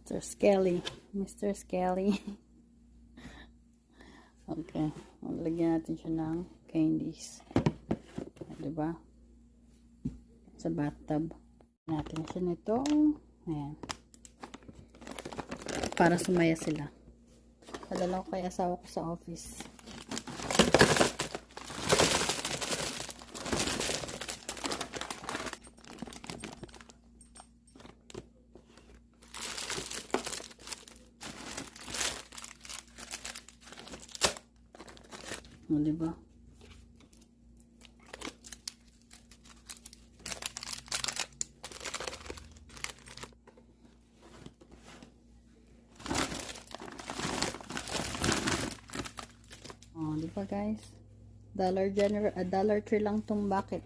Mr. Skelly. Mr. Skelly. Okay. Lagyan natin siya ng candies. Diba? Sa bathtub. Natin siya nito. Ayan. Para sumaya sila. Padala ko kay asawa ko sa office. O, diba? O, diba guys? Dollar Tree lang tong bucket.